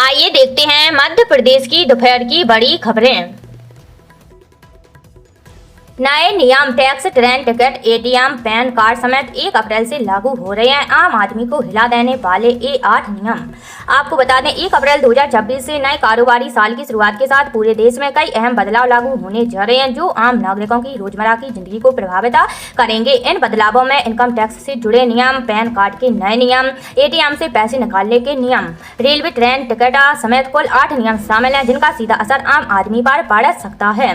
आइए देखते हैं मध्य प्रदेश की दोपहर की बड़ी खबरें। नए नियम tax, train ticket, ATM, pan card समेत 1 अप्रैल से लागू हो रहे हैं। आम आदमी को हिला देने वाले ये 8 नियम। आपको बता दें 1 अप्रैल 2026 से नए कारोबारी साल की शुरुआत के साथ पूरे देश में कई अहम बदलाव लागू होने जा रहे हैं जो आम नागरिकों की रोजमर्रा की जिंदगी को प्रभावित करेंगे। इन बदलावों में इनकम टैक्स से जुड़े नियम, पैन कार्ड के नए नियम, एटीएम से पैसे निकालने के नियम, रेलवे ट्रेन टिकट समेत कुल 8 नियम शामिल हैं जिनका सीधा असर आम आदमी पर पड़ सकता है।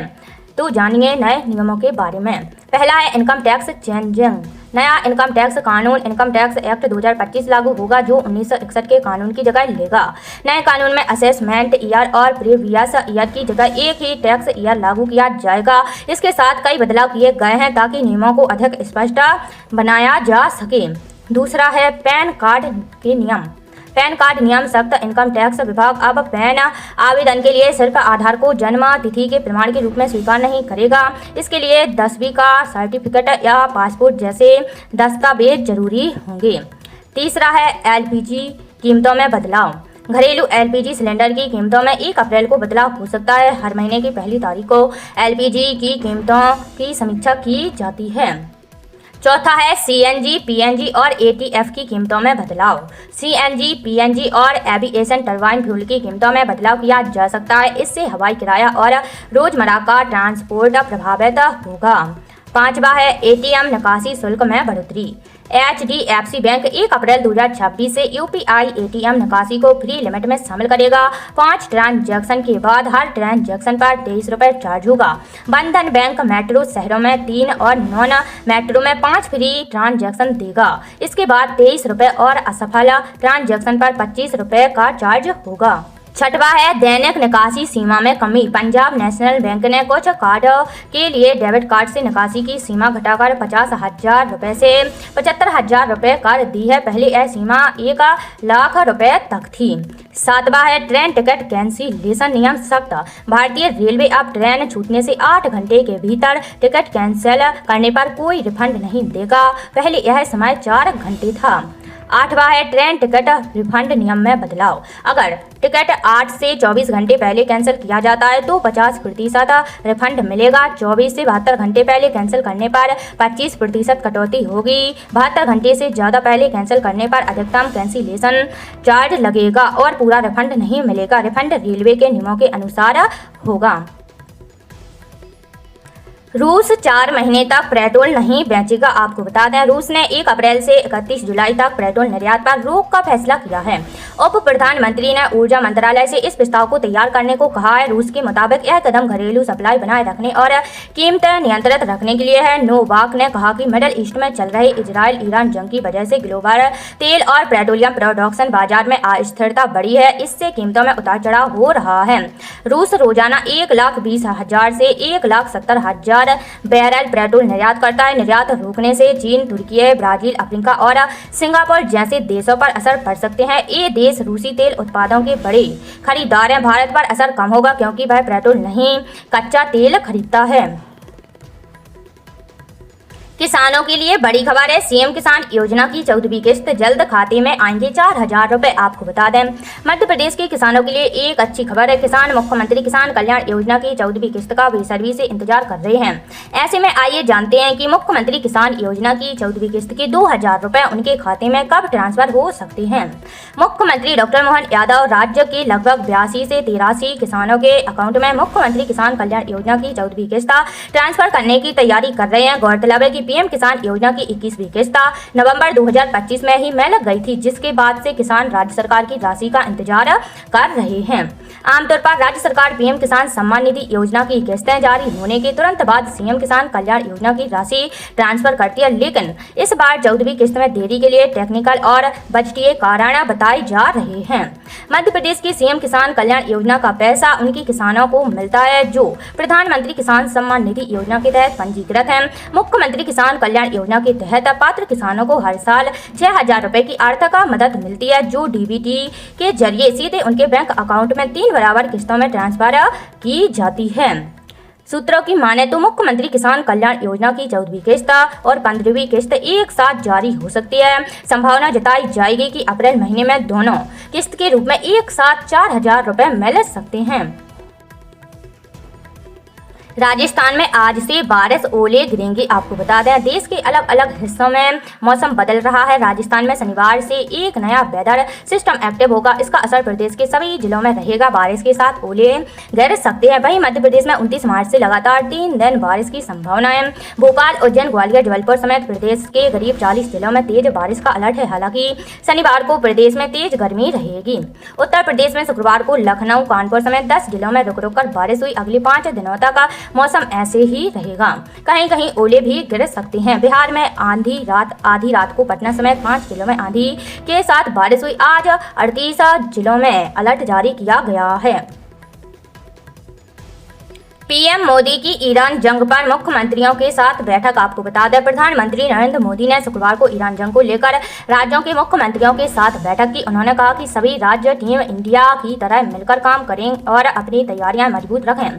तो जानिए नए नियमों के बारे में। पहला है इनकम टैक्स चेंजिंग। नया इनकम टैक्स कानून इनकम टैक्स एक्ट 2025 लागू होगा जो 1961 के कानून की जगह लेगा। नए कानून में असेसमेंट ईयर और प्रीवियस ईयर की जगह एक ही टैक्स ईयर लागू किया जाएगा। इसके साथ कई बदलाव किए गए हैं ताकि नियमों को अधिक स्पष्ट बनाया जा सके। दूसरा है पैन कार्ड के नियम। पैन कार्ड नियम सख्त। इनकम टैक्स विभाग अब पैन आवेदन के लिए सिर्फ आधार को जन्म तिथि के प्रमाण के रूप में स्वीकार नहीं करेगा। इसके लिए 10वीं का सर्टिफिकेट या पासपोर्ट जैसे दस्तावेज जरूरी होंगे। तीसरा है एलपीजी कीमतों में बदलाव। घरेलू एलपीजी सिलेंडर की कीमतों में 1 अप्रैल को बदलाव हो सकता है। हर महीने की पहली तारीख को एलपीजी की कीमतों की समीक्षा की जाती है। चौथा है सीएनजी, पीएनजी और एटीएफ की कीमतों में बदलाव। सीएनजी, पीएनजी और एविएशन टरबाइन फ्यूल की कीमतों में बदलाव किया जा सकता है। इससे हवाई किराया और रोजमर्रा का ट्रांसपोर्ट प्रभावित होगा। पांचवा है एटीएम निकासी शुल्क में बढ़ोतरी। एचडीएफसी बैंक 1 अप्रैल 2026 से यूपीआई एटीएम निकासी को फ्री लिमिट में शामिल करेगा। 5 ट्रांजैक्शन के बाद हर ट्रांजैक्शन पर 23 रुपये चार्ज होगा। बंधन बैंक मेट्रो शहरों में 3 और नॉन मेट्रो में 5 फ्री ट्रांजैक्शन देगा। इसके बाद 23 रुपये और असफल ट्रांजैक्शन पर 25 रुपये का चार्ज होगा। छठवा है दैनिक निकासी सीमा में कमी। पंजाब नेशनल बैंक ने कुछ कार्ड के लिए डेबिट कार्ड से निकासी की सीमा घटाकर 50,000 रुपये से 75,000 रुपये कर दी है। पहले यह सीमा 1 लाख रुपये तक थी। सातवां है ट्रेन टिकट कैंसिलेशन नियम सख्त। भारतीय रेलवे अब ट्रेन छूटने से 8 घंटे के भीतर टिकट कैंसिल करने पर कोई रिफंड नहीं देगा। पहले यह समय 4 घंटे था। आठवां है ट्रेन टिकट रिफंड नियम में बदलाव। अगर टिकट 8 से 24 घंटे पहले कैंसिल किया जाता है तो 50% रिफंड मिलेगा। 24 से 72 घंटे पहले कैंसिल करने पर 25% कटौती होगी। 72 घंटे से ज़्यादा पहले कैंसिल करने पर अधिकतम कैंसिलेशन चार्ज लगेगा और पूरा रिफंड नहीं मिलेगा। रिफंड रेलवे के नियमों के अनुसार होगा। रूस 4 महीने तक पेट्रोल नहीं बेचेगा। आपको बता दें रूस ने 1 अप्रैल से 31 जुलाई तक पेट्रोल निर्यात पर रोक का फैसला किया है। उप प्रधानमंत्री ने ऊर्जा मंत्रालय से इस प्रस्ताव को तैयार करने को कहा है। रूस के मुताबिक यह कदम घरेलू सप्लाई बनाए रखने और कीमतें नियंत्रित रखने के लिए है। नोवाक ने कहा कि मिडिल ईस्ट में चल रहे इजराइल ईरान जंग की वजह से ग्लोबल तेल और पेट्रोलियम प्रोडक्शन बाजार में अस्थिरता बढ़ी है। इससे कीमतों में उतार चढ़ाव हो रहा है। रूस रोजाना 1,20,000 से 1,70,000 बैरल पेट्रोल निर्यात करता है। निर्यात रोकने से चीन, तुर्की, ब्राजील, अफ्रीका और सिंगापुर जैसे देशों पर असर पड़ सकते हैं। ये देश रूसी तेल उत्पादों के बड़े खरीदार हैं। भारत पर असर कम होगा क्योंकि वह पेट्रोल नहीं कच्चा तेल खरीदता है। किसानों के लिए बड़ी खबर है। सीएम किसान योजना की 14वीं किस्त जल्द खाते में आएंगे 4,000 रुपए। आपको बता दें मध्य प्रदेश के किसानों के लिए एक अच्छी खबर है। किसान मुख्यमंत्री किसान कल्याण योजना की 14वीं किस्त का बेसब्री से इंतजार कर रहे हैं। ऐसे में आइए जानते हैं कि मुख्यमंत्री किसान योजना की 14वीं किस्त के 2,000 रुपए उनके खाते में कब ट्रांसफर हो सकते हैं। मुख्यमंत्री डॉक्टर मोहन यादव राज्य के लगभग 82 से 83 किसानों के अकाउंट में मुख्यमंत्री किसान कल्याण योजना की 14वीं किस्त ट्रांसफर करने की तैयारी कर रहे हैं। गौरतलब है कि पीएम किसान योजना की 21वीं किस्त नवंबर 2025 में ही मिल गई थी, जिसके बाद से किसान राज्य सरकार की राशि का इंतजार कर रहे हैं। आमतौर पर राज्य सरकार पीएम किसान सम्मान निधि योजना की किस्तें जारी होने के तुरंत बाद सीएम किसान कल्याण योजना की राशि ट्रांसफर करती है, लेकिन इस बार 14वीं किस्त में देरी के लिए टेक्निकल और बजटीय कारण बताए जा रहे हैं। मध्य प्रदेश की सीएम किसान कल्याण योजना का पैसा उनके किसानों को मिलता है जो प्रधानमंत्री किसान सम्मान निधि योजना के तहत पंजीकृत हैं। मुख्यमंत्री किसान कल्याण योजना के तहत पात्र किसानों को हर साल 6,000 रुपए की आर्थिक मदद मिलती है जो डीबीटी के जरिए सीधे उनके बैंक अकाउंट में 3 बराबर किस्तों में ट्रांसफर की जाती है। सूत्रों की माने तो मुख्यमंत्री किसान कल्याण योजना की 14वीं किस्त और 15वीं किस्त एक साथ जारी हो सकती है। संभावना जताई जाएगी कि अप्रैल महीने में दोनों किस्त के रूप में एक साथ 4,000 रुपए मिल सकते हैं। राजस्थान में आज से बारिश ओले गिरेंगे। आपको बता दें देश के अलग अलग हिस्सों में मौसम बदल रहा है। राजस्थान में शनिवार से एक नया वेदर सिस्टम एक्टिव होगा। इसका असर प्रदेश के सभी जिलों में रहेगा। बारिश के साथ ओले गिर सकते हैं। वहीं मध्य प्रदेश में 29 मार्च से लगातार 3 दिन बारिश की संभावना है। भोपाल, उज्जैन, ग्वालियर, जबलपुर समेत प्रदेश के करीब 40 जिलों में तेज बारिश का अलर्ट है। हालांकि शनिवार को प्रदेश में तेज गर्मी रहेगी। उत्तर प्रदेश में शुक्रवार को लखनऊ, कानपुर समेत 10 जिलों में रुक रुक कर बारिश हुई। अगले 5 दिनों तक मौसम ऐसे ही रहेगा। कहीं कहीं ओले भी गिर सकते हैं। बिहार में आधी रात को पटना समेत 5 जिलों में आंधी के साथ बारिश हुई। आज 38 जिलों में अलर्ट जारी किया गया है। पीएम मोदी की ईरान जंग पर मुख्यमंत्रियों के साथ बैठक। आपको बता दें प्रधानमंत्री नरेंद्र मोदी ने शुक्रवार को ईरान जंग को लेकर राज्यों के मुख्यमंत्रियों के साथ बैठक की। उन्होंने कहा कि सभी राज्य टीम इंडिया की तरह मिलकर काम करें और अपनी तैयारियां मजबूत रखें।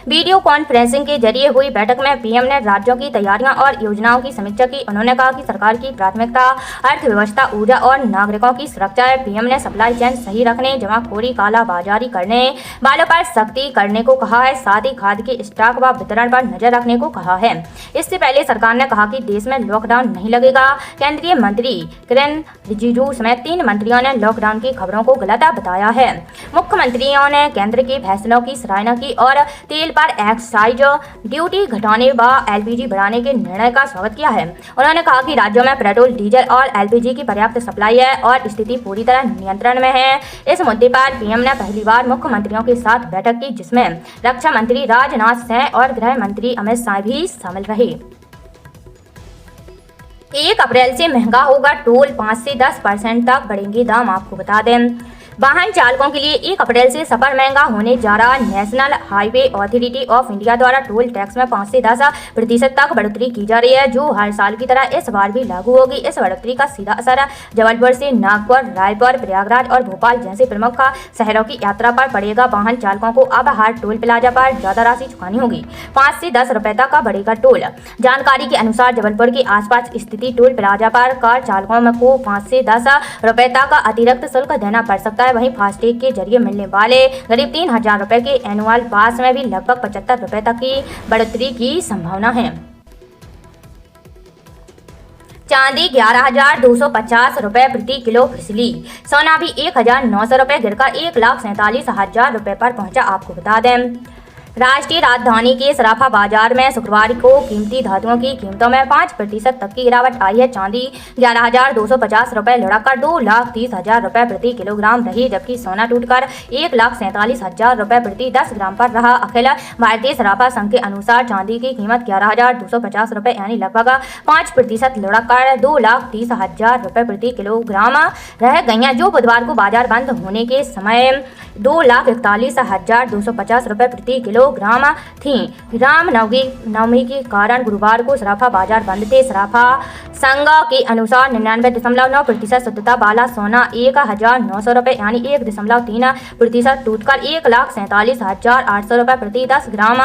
वीडियो कॉन्फ्रेंसिंग के जरिए हुई बैठक में पीएम ने राज्यों की तैयारियां और योजनाओं की समीक्षा की। उन्होंने कहा कि सरकार की प्राथमिकता अर्थव्यवस्था, ऊर्जा और नागरिकों की सुरक्षा है। पीएम ने सप्लाई चेन सही रखने, जमाखोरी, कालाबाजारी करने वालों पर सख्ती करने को कहा है। साथ ही खाद्य के स्टॉक व वितरण पर नजर रखने को कहा है। इससे पहले सरकार ने कहा कि देश में लॉकडाउन नहीं लगेगा। केंद्रीय मंत्री किरेन रिजिजू समेत 3 मंत्रियों ने लॉकडाउन की खबरों को गलत बताया है। मुख्यमंत्रियों ने केंद्र के फैसलों की सराहना की और तेल पर एक्साइज ड्यूटी घटाने व एलपीजी बढ़ाने के निर्णय का स्वागत किया है। उन्होंने कहा कि राज्यों में पेट्रोल, डीजल और एलपीजी की पर्याप्त सप्लाई है और स्थिति पूरी तरह नियंत्रण में है। इस मुद्दे पर पीएम ने पहली बार मुख्यमंत्रियों के साथ बैठक की, जिसमें रक्षा मंत्री राजनाथ सिंह और गृह मंत्री अमित शाह भी शामिल रहे। 1 अप्रैल से महंगा होगा टोल, 5 से 10% तक बढ़ेंगे दाम। आपको बता दें वाहन चालकों के लिए 1 अप्रैल से सफर महंगा होने जा रहा। National highway authority of India द्वारा टोल टैक्स में 5 से 10% तक बढ़ोतरी की जा रही है, जो हर साल की तरह इस बार भी लागू होगी। इस बढ़ोतरी का सीधा असर जबलपुर से नागपुर, रायपुर, प्रयागराज और भोपाल जैसे प्रमुख शहरों की यात्रा पर पड़ेगा। वाहन चालकों को अब हर टोल प्लाजा पर ज्यादा राशि चुकानी होगी। 5 से 10 रुपए तक का बढ़ेगा टोल। जानकारी के अनुसार जबलपुर के आसपास स्थित टोल प्लाजा पर कार चालकों को 5 से 10 रुपए तक अतिरिक्त शुल्क देना पड़ सकता है। वहीं फास्टैग के जरिए मिलने वाले करीब 3,000 रुपए के एनुअल पास में भी लगभग 75 रुपए तक की बढ़ोतरी की संभावना है। चांदी 11,250 रुपए प्रति किलो फिसली। सोना भी 1,900 रुपए गिरकर 1,47,000 रुपए पर पहुंचा। आपको बता दें राष्ट्रीय राजधानी के सराफा बाजार में शुक्रवार को कीमती धातुओं की कीमतों में 5% तक की गिरावट आई है। चांदी 11,250 रुपए लुढ़ककर 2,30,000 रुपए प्रति किलोग्राम रही, जबकि सोना टूटकर 1,47,000 रुपए प्रति 10 ग्राम पर रहा। अखिल भारतीय सराफा संघ के अनुसार चांदी की कीमत 11,250 रुपए यानी लगभग 5% लुढ़ककर 2,30,000 रुपए प्रति किलोग्राम रह गई है, जो बुधवार को बाजार बंद होने के समय 2,41,250 रुपए प्रति किलोग्राम थी। रामनवमी के कारण गुरुवार को सराफा बाजार बंद थे। सराफा संघ के अनुसार 99.9% शुद्धता वाला सोना 1,900 रुपए यानी 1.3% टूटकर 1,47,800 रुपए प्रति 10 ग्राम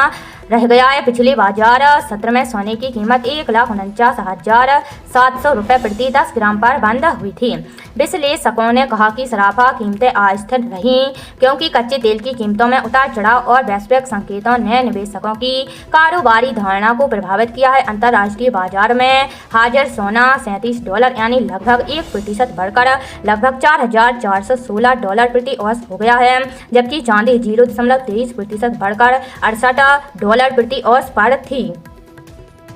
रह गया है। पिछले बाजार सत्र में सोने की कीमत 1,49,700 रुपए प्रति 10 ग्राम पर बंद हुई थी। विश्लेषकों ने कहा कि सराफा कीमतें अस्थिर रहीं क्योंकि कच्चे तेल की कीमतों में उतार चढ़ाव और वैश्विक संकेतों ने निवेशकों की कारोबारी धारणा को प्रभावित किया है। अंतर्राष्ट्रीय बाजार में हाजिर सोना $37 यानी लगभग 1% बढ़कर लगभग $4,416 प्रति औंस हो गया है, जबकि चांदी 0.23% बढ़कर $68 प्रति औंस पर थी।